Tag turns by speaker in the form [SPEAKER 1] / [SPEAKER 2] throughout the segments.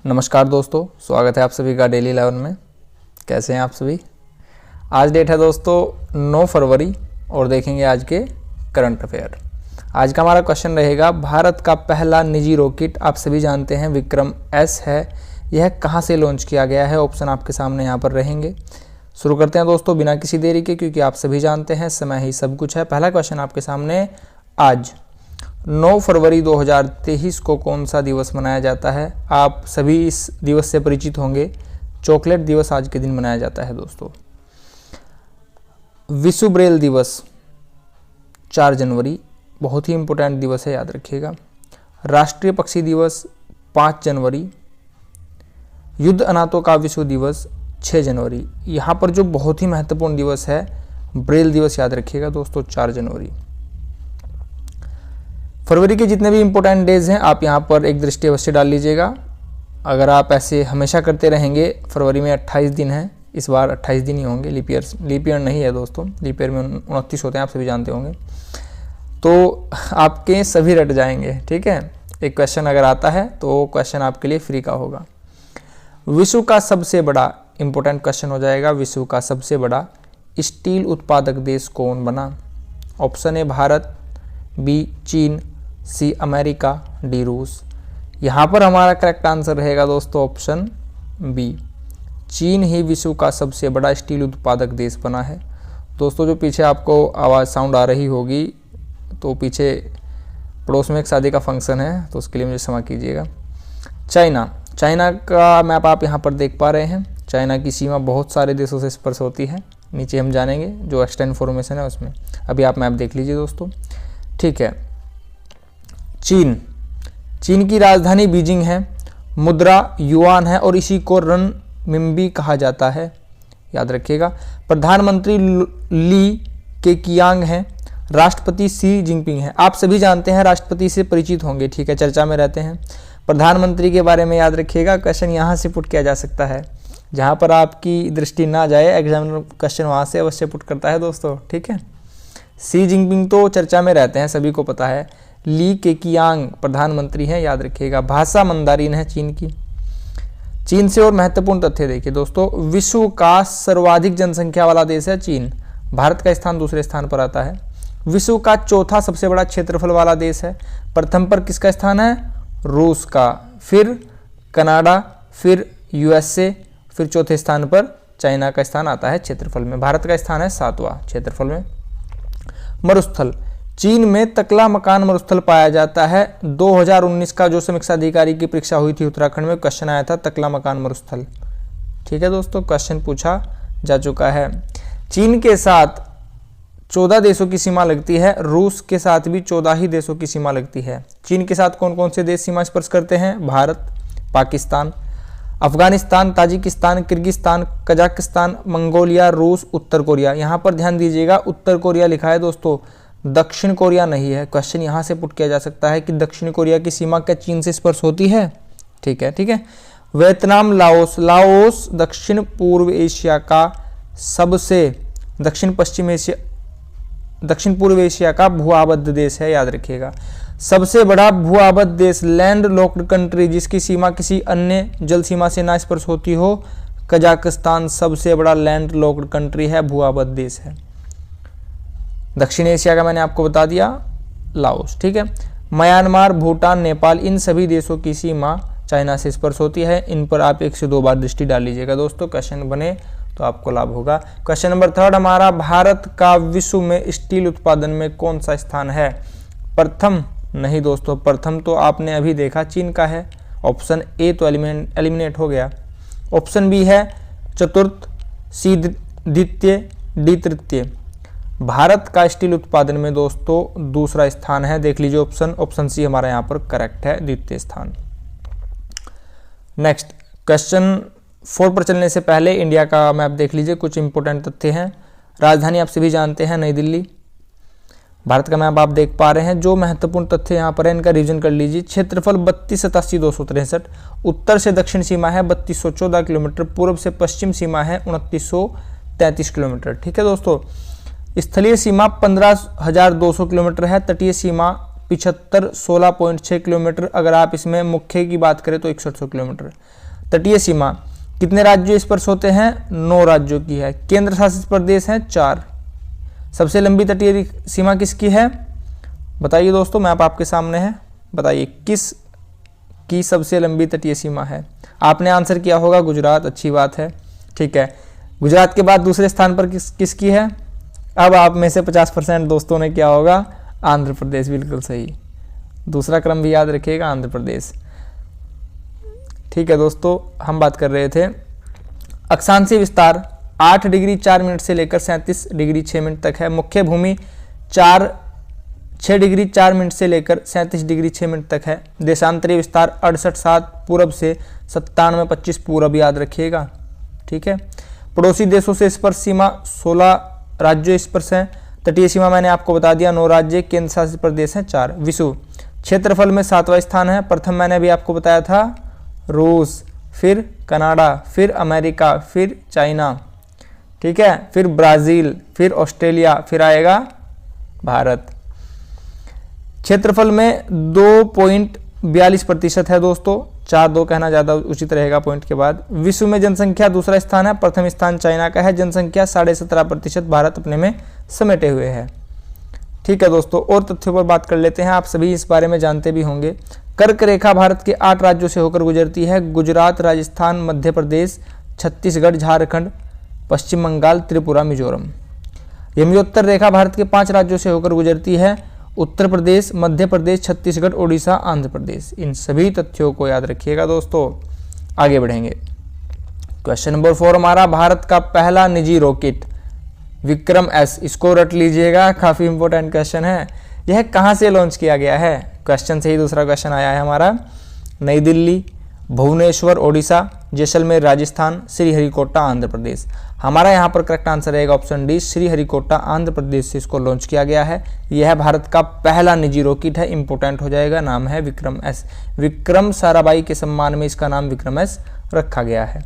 [SPEAKER 1] नमस्कार दोस्तों, स्वागत है आप सभी का डेली 11 में। कैसे हैं आप सभी। आज डेट है दोस्तों 9 फरवरी और देखेंगे आज के करंट अफेयर। आज का हमारा क्वेश्चन रहेगा, भारत का पहला निजी रॉकेट आप सभी जानते हैं विक्रम एस है, यह कहां से लॉन्च किया गया है। ऑप्शन आपके सामने यहाँ पर रहेंगे। शुरू करते हैं दोस्तों बिना किसी देरी के, क्योंकि आप सभी जानते हैं समय ही सब कुछ है। पहला क्वेश्चन आपके सामने, आज 9 फरवरी 2023 को कौन सा दिवस मनाया जाता है। आप सभी इस दिवस से परिचित होंगे, चॉकलेट दिवस आज के दिन मनाया जाता है दोस्तों। विश्व ब्रेल दिवस 4 जनवरी, बहुत ही इंपॉर्टेंट दिवस है, याद रखिएगा। राष्ट्रीय पक्षी दिवस 5 जनवरी। युद्ध अनाथों का विश्व दिवस 6 जनवरी। यहाँ पर जो बहुत ही महत्वपूर्ण दिवस है ब्रेल दिवस, याद रखिएगा दोस्तों 4 जनवरी। फरवरी के जितने भी इंपॉर्टेंट डेज हैं आप यहाँ पर एक दृष्टि अवश्य डाल लीजिएगा। अगर आप ऐसे हमेशा करते रहेंगे, फरवरी में 28 दिन हैं, इस बार 28 दिन ही होंगे। लीप ईयर नहीं है दोस्तों, लीप ईयर में 29 होते हैं, आप सभी जानते होंगे। तो आपके सभी रट जाएंगे, ठीक है। एक क्वेश्चन अगर आता है तो क्वेश्चन आपके लिए फ्री का होगा। विश्व का सबसे बड़ा इंपॉर्टेंट क्वेश्चन हो जाएगा, विश्व का सबसे बड़ा स्टील उत्पादक देश कौन बना। ऑप्शन ए भारत, बी चीन, सी अमेरिका, डी रूस। यहाँ पर हमारा करेक्ट आंसर रहेगा दोस्तों ऑप्शन बी, चीन ही विश्व का सबसे बड़ा स्टील उत्पादक देश बना है। दोस्तों जो पीछे आपको आवाज़ साउंड आ रही होगी, तो पीछे पड़ोस में एक शादी का फंक्शन है, तो उसके लिए मुझे क्षमा कीजिएगा। चाइना का मैप आप यहाँ पर देख पा रहे हैं। चाइना की सीमा बहुत सारे देशों से स्पर्श होती है, नीचे हम जानेंगे जो एक्स्ट्रा इन्फॉर्मेशन है उसमें। अभी आप मैप देख लीजिए दोस्तों, ठीक है। चीन की राजधानी बीजिंग है, मुद्रा युआन है और इसी को रनमिंबी कहा जाता है, याद रखिएगा। प्रधानमंत्री ली केकियांग हैं, राष्ट्रपति शी जिनपिंग हैं। आप सभी जानते हैं, राष्ट्रपति से परिचित होंगे, ठीक है, चर्चा में रहते हैं। प्रधानमंत्री के बारे में याद रखिएगा, क्वेश्चन यहाँ से पुट किया जा सकता है। जहाँ पर आपकी दृष्टि ना जाए, एग्जामिनर क्वेश्चन वहाँ से अवश्य पुट करता है दोस्तों, ठीक है। शी जिनपिंग तो चर्चा में रहते हैं, सभी को पता है। ली केकियांग प्रधानमंत्री हैं, याद रखिएगा। भाषा मंदारिन है चीन की। चीन से और महत्वपूर्ण तथ्य देखिए दोस्तों, विश्व का सर्वाधिक जनसंख्या वाला देश है चीन, भारत का स्थान दूसरे स्थान पर आता है। विश्व का चौथा सबसे बड़ा क्षेत्रफल वाला देश है, प्रथम पर किसका स्थान है, रूस का, फिर कनाडा, फिर यूएसए, फिर चौथे स्थान पर चाइना का स्थान आता है क्षेत्रफल में। भारत का स्थान है 7वां क्षेत्रफल में। मरुस्थल, चीन में तकला मकान मरुस्थल पाया जाता है। 2019 का जो समीक्षा अधिकारी की परीक्षा हुई थी उत्तराखंड में, क्वेश्चन आया था तकला मकान मरुस्थल, ठीक है दोस्तों, क्वेश्चन पूछा जा चुका है। चीन के साथ 14 देशों की सीमा लगती है, रूस के साथ भी 14 ही देशों की सीमा लगती है। चीन के साथ कौन कौन से देश सीमा स्पर्श करते हैं, Bharat, Pakistan, Afghanistan, Tajikistan, Kyrgyzstan, Kazakhstan, Mongolia, रूस, उत्तर कोरिया। यहाँ पर ध्यान दीजिएगा, उत्तर कोरिया लिखा है दोस्तों, दक्षिण कोरिया नहीं है। क्वेश्चन यहाँ से पुट किया जा सकता है कि दक्षिण कोरिया की सीमा क्या चीन से स्पर्श होती है, ठीक है, ठीक है। वियतनाम, लाओस दक्षिण पूर्व एशिया का सबसे दक्षिण पूर्व एशिया का भू-आबद्ध देश है, याद रखिएगा। सबसे बड़ा भू-आबद्ध देश, लैंड लॉक्ड कंट्री, जिसकी सीमा किसी अन्य जल सीमा से ना स्पर्श होती हो, कजाकिस्तान सबसे बड़ा लैंड लॉक्ड कंट्री है, भू-आबद्ध देश है। दक्षिण एशिया का मैंने आपको बता दिया, लाओस, ठीक है। म्यांमार, भूटान, नेपाल, इन सभी देशों की सीमा चाइना से स्पर्श होती है। इन पर आप 1 से 2 बार दृष्टि डाल लीजिएगा दोस्तों, क्वेश्चन बने तो आपको लाभ होगा। क्वेश्चन नंबर 3 हमारा, भारत का विश्व में स्टील उत्पादन में कौन सा स्थान है। प्रथम नहीं दोस्तों, प्रथम तो आपने अभी देखा चीन का है, ऑप्शन ए तो एलिमिनेट हो गया। ऑप्शन बी है चतुर्थ, सी द्वितीय, डी तृतीय। भारत का स्टील उत्पादन में दोस्तों दूसरा स्थान है, देख लीजिए ऑप्शन सी हमारा यहाँ पर करेक्ट है, द्वितीय स्थान। नेक्स्ट क्वेश्चन 4 पर चलने से पहले इंडिया का मैप देख लीजिए, कुछ इंपोर्टेंट तथ्य हैं। राजधानी आप सभी जानते हैं नई दिल्ली। भारत का मैप आप देख पा रहे हैं, जो महत्वपूर्ण तथ्य यहाँ पर है इनका रिवीजन कर लीजिए। क्षेत्रफल 32,87,263, उत्तर से दक्षिण सीमा है 3214 किलोमीटर, पूर्व से पश्चिम सीमा है 2933 किलोमीटर, ठीक है दोस्तों। स्थलीय सीमा 15,200 किलोमीटर है, तटीय सीमा 75 16.6 किलोमीटर। अगर आप इसमें मुख्य की बात करें तो 168 किलोमीटर। तटीय सीमा कितने राज्यों इस पर सोते हैं? 9 राज्यों की है। केंद्र शासित प्रदेश हैं 4। सबसे लंबी तटीय सीमा किसकी है? बताइए दोस्तों, मैप आपके सामने है, बताइए किस की सबसे लंबी तटीय सीमा है? आपने आंसर किया होगा गुजरात, अच्छी बात है। ठीक है, गुजरात के बाद दूसरे स्थान पर किसकी है? अब आप में से 50% दोस्तों ने क्या होगा? आंध्र प्रदेश, बिल्कुल सही। दूसरा क्रम भी याद रखिएगा, आंध्र प्रदेश। ठीक है दोस्तों, हम बात कर रहे थे अक्षांशीय विस्तार 8 डिग्री 4 मिनट से लेकर 37 डिग्री 6 मिनट तक है। मुख्य भूमि 6 डिग्री 4 मिनट से लेकर 37 डिग्री 6 मिनट तक है। देशांतरीय विस्तार 68/7 पूरब से 97/25 पूरब, याद रखिएगा। ठीक है, पड़ोसी देशों से स्पर्श सीमा 16 राज्यों स्पर्श हैं। तटीय सीमा मैंने आपको बता दिया 9 राज्य, केंद्र शासित प्रदेश हैं 4। विश्व क्षेत्रफल में 7वां स्थान है। प्रथम मैंने अभी आपको बताया था रूस, फिर कनाडा, फिर अमेरिका, फिर चाइना, ठीक है, फिर ब्राजील, फिर ऑस्ट्रेलिया, फिर आएगा भारत। क्षेत्रफल में 2.42% है दोस्तों, 4.2 कहना ज़्यादा उचित रहेगा पॉइंट के बाद। विश्व में जनसंख्या दूसरा स्थान है, प्रथम स्थान चाइना का है। जनसंख्या 17.5%, भारत अपने में समेटे हुए है। ठीक है दोस्तों, और तथ्यों पर बात कर लेते हैं। आप सभी इस बारे में जानते भी होंगे। कर्क रेखा भारत के 8 राज्यों से होकर गुजरती है। गुजरात, राजस्थान, मध्य प्रदेश, छत्तीसगढ़, झारखंड, पश्चिम बंगाल, त्रिपुरा, मिजोरम। यमयोत्तर रेखा भारत के 5 राज्यों से होकर गुजरती है। उत्तर प्रदेश, मध्य प्रदेश, छत्तीसगढ़, ओडिशा, आंध्र प्रदेश। इन सभी तथ्यों को याद रखिएगा दोस्तों। आगे बढ़ेंगे। क्वेश्चन नंबर 4 हमारा, भारत का पहला निजी रॉकेट विक्रम एस, इसको रट लीजिएगा, काफी इंपॉर्टेंट क्वेश्चन है। यह कहां से लॉन्च किया गया है? क्वेश्चन से ही दूसरा क्वेश्चन आया है हमारा। नई दिल्ली, भुवनेश्वर ओडिशा, जैसलमेर राजस्थान, श्रीहरिकोटा आंध्र प्रदेश। हमारा यहाँ पर करेक्ट आंसर रहेगा ऑप्शन डी, श्रीहरिकोटा आंध्र प्रदेश से इसको लॉन्च किया गया है। यह भारत का पहला निजी रॉकेट है, इंपोर्टेंट हो जाएगा, नाम है विक्रम एस। विक्रम साराभाई के सम्मान में इसका नाम विक्रम एस रखा गया है।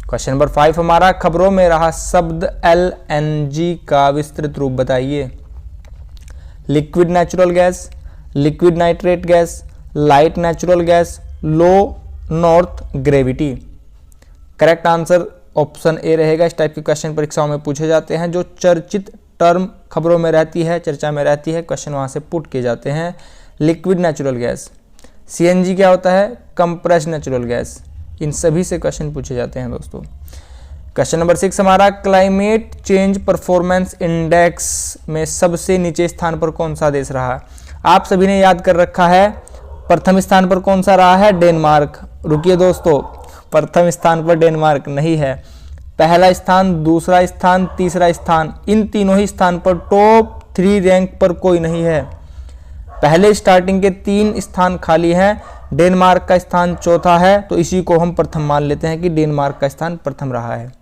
[SPEAKER 1] क्वेश्चन नंबर 5 हमारा, खबरों में रहा शब्द LNG का विस्तृत रूप बताइए। Liquid natural gas, liquid nitrate gas, light natural gas, low north gravity. Correct answer option A रहेगा। इस टाइप के क्वेश्चन परीक्षाओं में पूछे जाते हैं। जो चर्चित टर्म खबरों में रहती है, चर्चा में रहती है, क्वेश्चन वहां से पुट किए जाते हैं। लिक्विड नेचुरल गैस, CNG क्या होता है? Compressed natural gas. इन सभी से क्वेश्चन पूछे जाते हैं दोस्तों। क्वेश्चन नंबर 6 हमारा, क्लाइमेट चेंज परफॉर्मेंस इंडेक्स में सबसे नीचे स्थान पर कौन सा देश रहा? आप सभी ने याद कर रखा है। प्रथम स्थान पर कौन सा रहा है? डेनमार्क। रुकिए दोस्तों, प्रथम स्थान पर डेनमार्क नहीं है। पहला स्थान, दूसरा स्थान, तीसरा स्थान, इन तीनों ही स्थान पर टॉप 3 रैंक पर कोई नहीं है। पहले स्टार्टिंग के 3 स्थान खाली हैं। डेनमार्क का स्थान चौथा है, तो इसी को हम प्रथम मान लेते हैं कि डेनमार्क का स्थान प्रथम रहा है।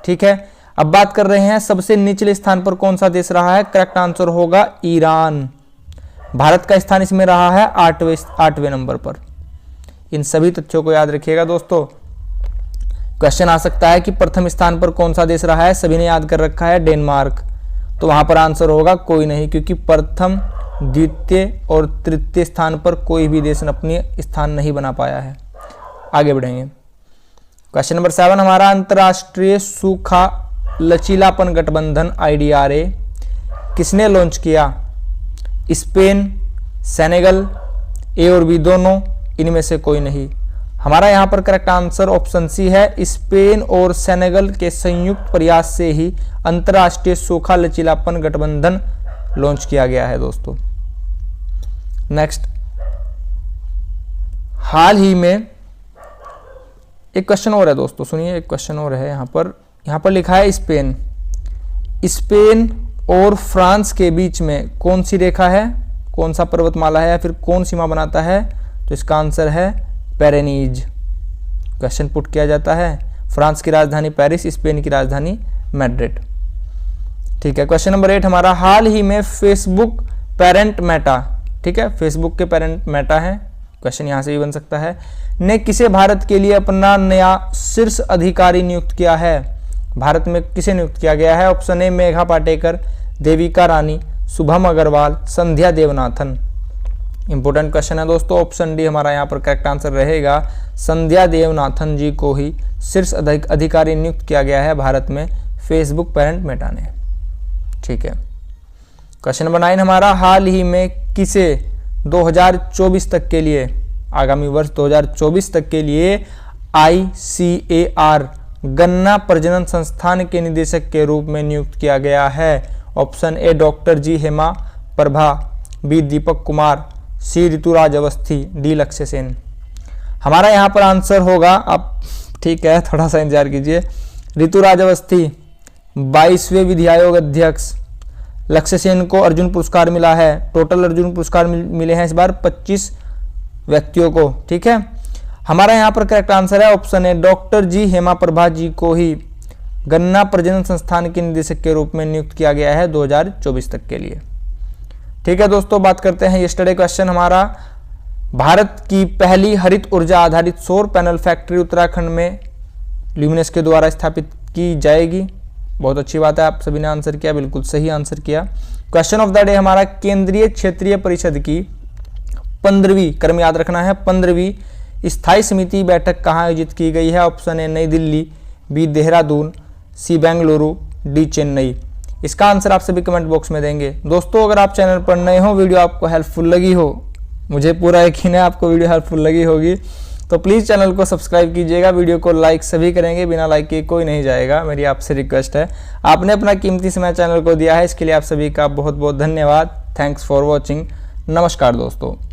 [SPEAKER 1] ठीक है, अब बात कर रहे हैं सबसे निचले स्थान पर कौन सा देश रहा है? करेक्ट आंसर होगा ईरान। भारत का स्थान इसमें रहा है 8वें नंबर पर। इन सभी तथ्यों को याद रखिएगा दोस्तों। क्वेश्चन आ सकता है कि प्रथम स्थान पर कौन सा देश रहा है? सभी ने याद कर रखा है डेनमार्क, तो वहां पर आंसर होगा कोई नहीं, क्योंकि प्रथम, द्वितीय और तृतीय स्थान पर कोई भी देश अपनी स्थान नहीं बना पाया है। आगे बढ़ेंगे। क्वेश्चन नंबर 7 हमारा, अंतर्राष्ट्रीय सूखा लचीलापन गठबंधन IDRA किसने लॉन्च किया? स्पेन, सेनेगल, ए और बी दोनों, इनमें से कोई नहीं। हमारा यहाँ पर करेक्ट आंसर ऑप्शन सी है। स्पेन और सेनेगल के संयुक्त प्रयास से ही अंतर्राष्ट्रीय सूखा लचीलापन गठबंधन लॉन्च किया गया है दोस्तों। नेक्स्ट, हाल ही में एक क्वेश्चन और है दोस्तों, सुनिए, एक क्वेश्चन और है यहाँ पर लिखा है स्पेन और फ्रांस के बीच में कौन सी रेखा है, कौन सा पर्वतमाला है, या फिर कौन सीमा बनाता है? तो इसका आंसर है पेरेनीज। क्वेश्चन पुट किया जाता है। फ्रांस की राजधानी पेरिस, स्पेन की राजधानी मैड्रिड। ठीक है, क्वेश्चन नंबर 8 हमारा, हाल ही में फेसबुक पेरेंट मेटा, ठीक है, फेसबुक के पेरेंट मेटा है, क्वेश्चन यहां से भी बन सकता है, ने किसे भारत के लिए अपना नया शीर्ष अधिकारी नियुक्त किया है? भारत में किसे नियुक्त किया गया है? Option A Megha Patekar, Devika Rani, Shubham Agarwal, Sandhya Devanathan. Important question है दोस्तों। ऑप्शन डी हमारा यहाँ पर करेक्ट आंसर रहेगा। संध्या देवनाथन जी को ही शीर्ष अधिकारी नियुक्त किया गया है भारत में फेसबुक पेरेंट मेटा ने। ठीक है, क्वेश्चन नंबर 9 हमारा, हाल ही में किसे 2024 तक के लिए, आगामी वर्ष 2024 तक के लिए ICAR गन्ना प्रजनन संस्थान के निदेशक के रूप में नियुक्त किया गया है? Option A doctor G Hema Prabha, B Deepak Kumar, C Rituraj Awasthi, D Lakshya Sen. हमारा यहाँ पर आंसर होगा, आप ठीक है थोड़ा सा इंतजार कीजिए, ऋतुराज अवस्थी 22वें विधि आयोग अध्यक्ष। लक्ष्य सेन को अर्जुन पुरस्कार मिला है, टोटल अर्जुन पुरस्कार मिले हैं इस बार 25 व्यक्तियों को। ठीक है, हमारा यहाँ पर करेक्ट आंसर है ऑप्शन है डॉक्टर जी हेमा प्रभा जी को ही गन्ना प्रजनन संस्थान के निदेशक के रूप में नियुक्त किया गया है 2024 तक के लिए। ठीक है दोस्तों, बात करते हैं यस्टरडे क्वेश्चन हमारा, भारत की पहली हरित ऊर्जा आधारित सौर पैनल फैक्ट्री उत्तराखंड में ल्यूमिनस के द्वारा स्थापित की जाएगी। बहुत अच्छी बात है, आप सभी ने आंसर किया, बिल्कुल सही आंसर किया। क्वेश्चन ऑफ द डे हमारा, केंद्रीय क्षेत्रीय परिषद की 15वीं, क्रम याद रखना है, 15वीं स्थायी समिति बैठक कहाँ आयोजित की गई है? ऑप्शन ए नई दिल्ली, बी देहरादून, सी बेंगलुरु, डी चेन्नई। इसका आंसर आप सभी कमेंट बॉक्स में देंगे। दोस्तों अगर आप चैनल पर नए हो, वीडियो आपको हेल्पफुल लगी हो, मुझे पूरा यकीन है आपको वीडियो हेल्पफुल लगी होगी, तो प्लीज़ चैनल को सब्सक्राइब कीजिएगा। वीडियो को लाइक सभी करेंगे, बिना लाइक के कोई नहीं जाएगा, मेरी आपसे रिक्वेस्ट है। आपने अपना कीमती समय चैनल को दिया है, इसके लिए आप सभी का बहुत बहुत धन्यवाद। Thanks for watching. नमस्कार दोस्तों।